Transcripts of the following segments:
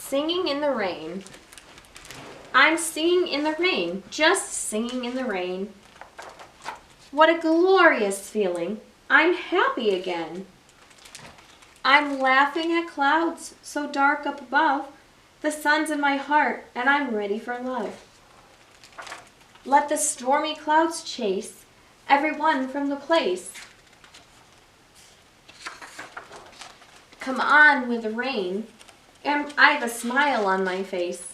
Singing in the rain. I'm singing in the rain, just singing in the rain. What a glorious feeling. I'm happy again. I'm laughing at clouds so dark up above. The sun's in my heart and I'm ready for love. Let the stormy clouds chase everyone from the place. Come on with the rain, and I've a smile on my face.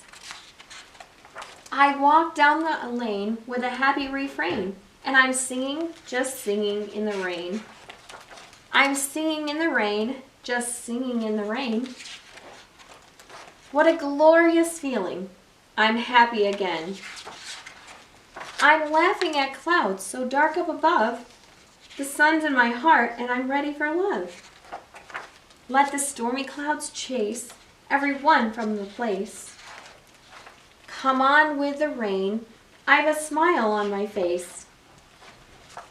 I walk down the lane with a happy refrain, and I'm singing, just singing in the rain. I'm singing in the rain, just singing in the rain. What a glorious feeling. I'm happy again. I'm laughing at clouds so dark up above. The sun's in my heart, and I'm ready for love. Let the stormy clouds chase everyone from the place. Come on with the rain, I've a smile on my face.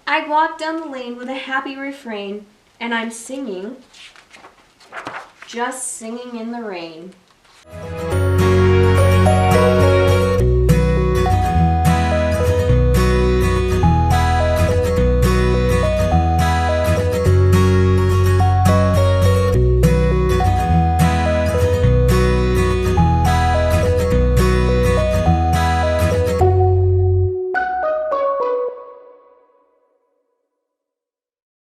I walk down the lane with a happy refrain, and I'm singing, just singing in the rain.